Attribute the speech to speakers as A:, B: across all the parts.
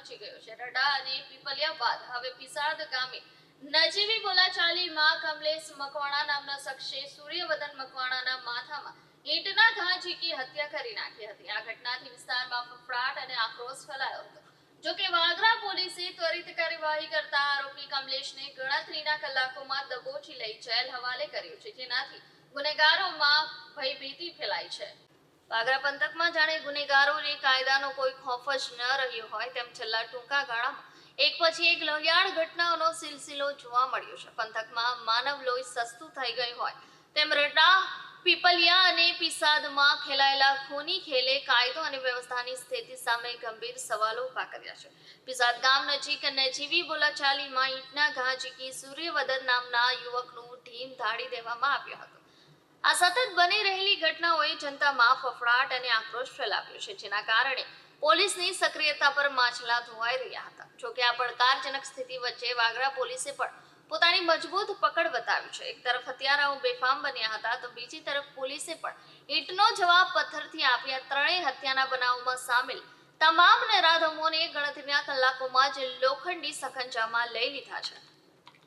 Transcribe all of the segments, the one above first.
A: પહોંચી ગયો છે। રડા અને પીપલિયા બાદ હવે પિસાદ ગામે નજીવી બોલાચાલીમાં કમલેશ મકવાણા નામના શખ્સે સૂર્યવદન મકવાણાના માથામાં ઈંટના ઘા ઝીકી હત્યા કરી નાખી હતી। આ ઘટનાથી વિસ્તારમાં ફફડાટ અને આક્રોશ ફેલાયો હતો। જોકે વાગરા પોલીસે ત્વરિત કાર્યવાહી કરતા આરોપી કમલેશને ગણતરીના કલાકોમાં દબોચી લઈ જેલ હવાલે કર્યો છે, જેનાથી ગુનેગારોમાં ભયભીતિ ફેલાઈ છે। વાગરા પંથકમાં જાણે ગુનેગારોને કાયદાનો કોઈ ખોફ જ ન રહ્યો હોય તેમ છેલ્લા ટૂંકા ગાળામાં એક પછી એક લોહિયાળ ઘટનાઓનો સિલસિલો જોવા મળ્યો છે। પંથકમાં માનવ લોહી સસ્તું થઈ ગયું હોય તેમ રડા, પીપલિયા અને પિસાદમાં ખેલાયેલા ખૂની ખેલે કાયદો અને વ્યવસ્થાની સ્થિતિ સામે ગંભીર સવાલો ઉભા કર્યા છે। પિસાદ ગામ નજીક નજીવી બોલાચાલીમાં ઈંટના ઘા ઝીકી સૂર્યવદન નામના યુવકનું ઢીમ ધાડી દેવામાં આવ્યો હતો। આ સતત બની રહેલી ઘટનાઓએ જનતામાં ફફડાટ અને આક્રોશ ફેલાવ્યો છે, જેના કારણે પોલીસની સક્રિયતા પર માછલા ધોવાઈ રહ્યા હતા। જોકે આ પડકારજનક સ્થિતિ વચ્ચે વાગરા પોલીસે પણ પોતાની મજબૂત પકડ બતાવી છે। એક તરફ હત્યારાઓ બેફામ બન્યા હતા તો બીજી તરફ પોલીસે પણ ઈંટનો જવાબ પથ્થરથી આપ્યા। ત્રણેય હત્યાના બનાવમાં સામેલ તમામ નરાધમોને ગણતરીના કલાકોમાં જ લોખંડી સખંજામાં લઈ લીધા છે।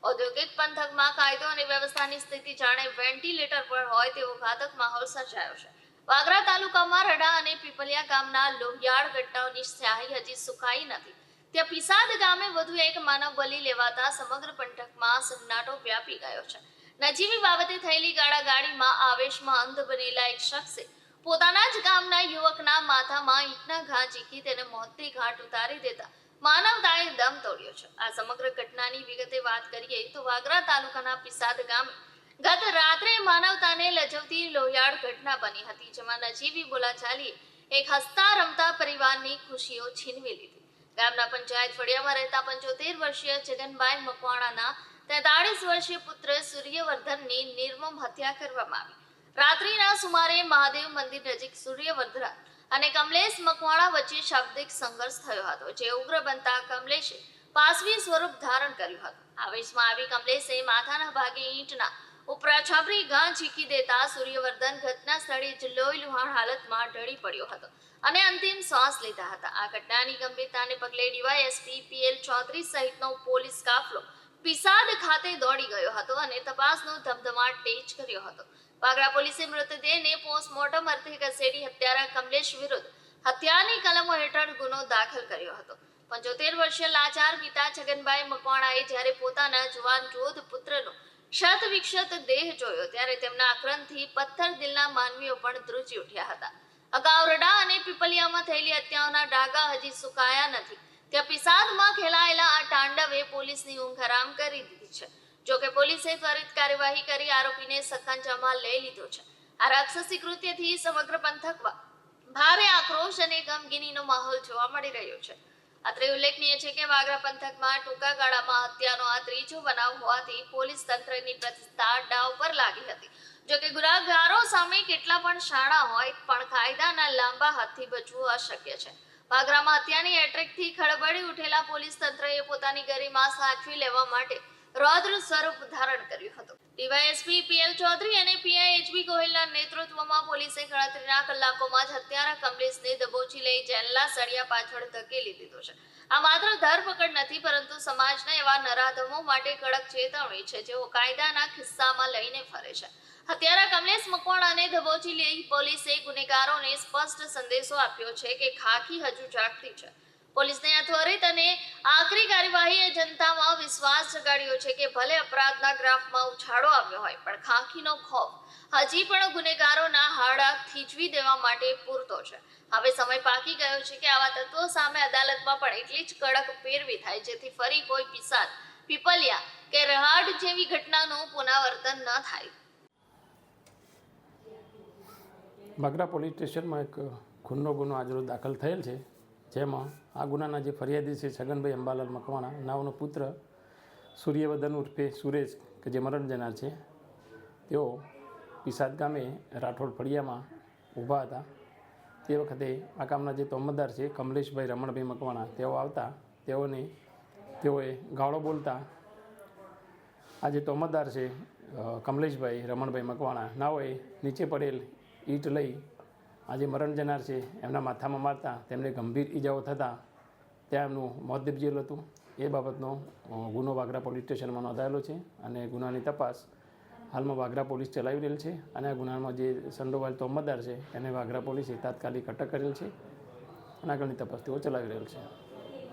A: ઔદ્યોગિક પંથકમાં કાયદો અને વ્યવસ્થાની સ્થિતિ જાણે વેન્ટિલેટર પર હોય તેવો ઘાતક માહોલ સર્જાયો છે। વાગરા તાલુકામાં રડા અને પીપલિયા ગામના લોહિયાળ ઘટનાઓની સ્યાહી હજી સુકાઈ નથી, ત્યાં પિસાદ ગામે વધુ એક માનવ બલિ લેવાતા સમગ્ર પંથકમાં સન્નાટો વ્યાપી ગયો છે। નજીવી બાબતે થયેલી ગાળાગાડીમાં આવેશમાં અંધ બનેલા એક શખ્સે પોતાના જ ગામના યુવકના માથામાં ઈંટના ઘા ઝીકી તેને મોતને ઘાટ ઉતારી દેતા માનવતાએ દમ તોડ્યો છે। આ સમગ્ર ઘટનાની વિગતે વાત કરીએ તો વાગરા તાલુકાના પિસાદ ગામે ગત રાત્રે માનવતાને લજવતી લોહિયાળ ઘટના બની હતી, જેમાં નજીવી બોલાચાલીએ એક હસતા રમતા પરિવારની ખુશીઓ છીનવી લીધી। ગામના પંચાયત ફળિયામાં રહેતા 75 વર્ષીય જગનભાઈ મકવાણાના 43 વર્ષીય પુત્ર સૂર્યવર્ધનની નિર્મમ હત્યા કરવામાં આવી। રાત્રિના સુમારે મહાદેવ મંદિર નજીક સૂર્યવર્ધન અને કમલેશ મકવાણા વચ્ચે શાબ્દિક સંઘર્ષ થયો હતો, જે ઉગ્ર બનતા કમલેશે પાશવી સ્વરૂપ ધારણ કર્યું હતું। આવેશમાં આવી કમલેશે માથાના ભાગે ઈંટના ઉપરા છબરી ઘા ઝીકી દેતા સૂર્યવર્ધન ઘટના સ્થળે જ લોહીલુહાણ હાલતમાં ઢળી પડ્યો હતો અને અંતિમ શ્વાસ લીધા હતા। આ ઘટનાની ગંભીરતાને પગલે ડીવાયએસપી પીએલ ચૌધરી સહિતનો પોલીસ કાફલો પિસાદ ખાતે દોડી ગયો હતો અને તપાસનો ધમધમાટ તેજ કર્યો હતો। વાગરા પોલીસે મૃતદેહને પોસ્ટમોર્ટમ અર્થે ખસેડી હત્યારા કમલેશ વિરુદ્ધ હત્યાની કલમો હેઠળ ગુનો દાખલ કર્યો હતો। 75 વર્ષીય લાચાર પિતા છગનભાઈ મકવાણાએ જ્યારે પોતાના જુવાન જોધ પુત્રનો શત વિક્ષત દેહ જોયો ત્યારે તેમના આક્રંદથી પથ્થર દિલના માનવીઓ પણ ધ્રુજી ઉઠ્યા હતા। અગાઉ રડા અને પીપલિયામાં થયેલી હત્યાઓના ડાઘા હજી સુકાયા નથી, ત્યાં પિસાદમાં ખેલાયેલા આ તાંડવે પોલીસની ઊંઘ હરામ કરી દીધી છે। જોકે પોલીસે ત્વરિત કાર્યવાહી કરી આરોપીને સખંજામાં લઈ લીધો છે। આ રાક્ષસી કૃત્યથી સમગ્ર પંથકમાં ભારે આક્રોશ અને ગમગીનીનો માહોલ જોવા મળી રહ્યો છે। અત્રે ઉલ્લેખનીય છે કે વાગરા પંથકમાં ટૂંકા ગાળામાં હત્યાનો આ ત્રીજો બનાવ હોવાથી પોલીસ તંત્રની પ્રતિષ્ઠા દાવ પર લાગી હતી। જોકે ગુનેગારો સામે કેટલા પણ શાણા હોય પણ કાયદાના લાંબા હાથથી બચવું અશક્ય છે। વાગરામાં હત્યાની એટ્રેકથી ખળબળી ઉઠેલા પોલીસ તંત્રએ પોતાની ગરિમા સાચવી લેવા માટે રૌદ્ર સ્વરૂપ ધારણ કર્યું હતું। ડીવાયએસપી પીએલ ચૌધરી અને પીઆઈ એચબી ગોહિલના નેતૃત્વમાં પોલીસે ગણતરીના કલાકોમાં જ હત્યારા કમલેશને દબોચી લઈ જેલના સળિયા પાછળ ધકેલી દીધો છે। આ માત્ર ધરપકડ નથી, પરંતુ સમાજના એવા નરાધમો માટે કડક ચેતવણી છે જેઓ કાયદાના ખિસ્સામાં લઈને ફરે છે। હત્યારા કમલેશ મકવાણાને દબોચી લઈ પોલીસે ગુનેગારોને સ્પષ્ટ સંદેશો આપ્યો છે કે ખાખી હજુ જાગતી છે। પોલીસની આ ત્વરિત અને આકરી કાર્યવાહીએ જનતામાં વિશ્વાસ જગાડ્યો છે કે ભલે અપરાધના ગ્રાફમાં ઉછાળો આવ્યો હોય પણ ખાખીનો ખોફ હજી પણ ગુનેગારોના હાડા થીજવી દેવા માટે પૂરતો છે। હવે સમય પાકી ગયો છે કે આવા તત્વો સામે અદાલતમાં પણ એટલી જ કડક પેરવી થાય જેથી ફરી કોઈ પિસાદ, પીપલિયા કે રહાડ જેવી ઘટનાનું પુનરાવર્તન ન થાય।
B: વાગરા પોલીસ સ્ટેશનમાં એક ખૂનનો ગુનો આજરોજ દાખલ થયેલ છે, જેમાં આ ગુનાના જે ફરિયાદી છે છગનભાઈ અંબાલાલ મકવાણા નામનો પુત્ર સૂર્યવર્ધન ઉર્ફે સુરેશ કે જે મરણ જનાર છે, તેઓ પિસાદ ગામે રાઠોડ ફળિયામાં ઊભા હતા। તે વખતે આ ગામના જે તોમતદાર છે કમલેશભાઈ રમણભાઈ મકવાણા તેઓ આવતા તેઓએ ગાળો બોલતા આ જે તોમતદાર છે કમલેશભાઈ રમણભાઈ મકવાણા નાઓએ નીચે પડેલ ઈંટ લઈ આ જે મરણ જનાર છે એમના માથામાં મારતા તેમને ગંભીર ઈજાઓ થતાં ત્યાં એમનું મોત નિપજેલું હતું. એ બાબતનો ગુનો વાગરા પોલીસ સ્ટેશનમાં નોંધાયેલો છે અને ગુનાની તપાસ હાલમાં વાગરા પોલીસ ચલાવી રહેલ છે અને આ ગુનામાં જે સંડોવાયેલ તોહમતદાર છે એને વાગરા પોલીસે તાત્કાલિક અટક કરેલ છે અને આગળની તપાસ તેઓ ચલાવી રહેલ છે.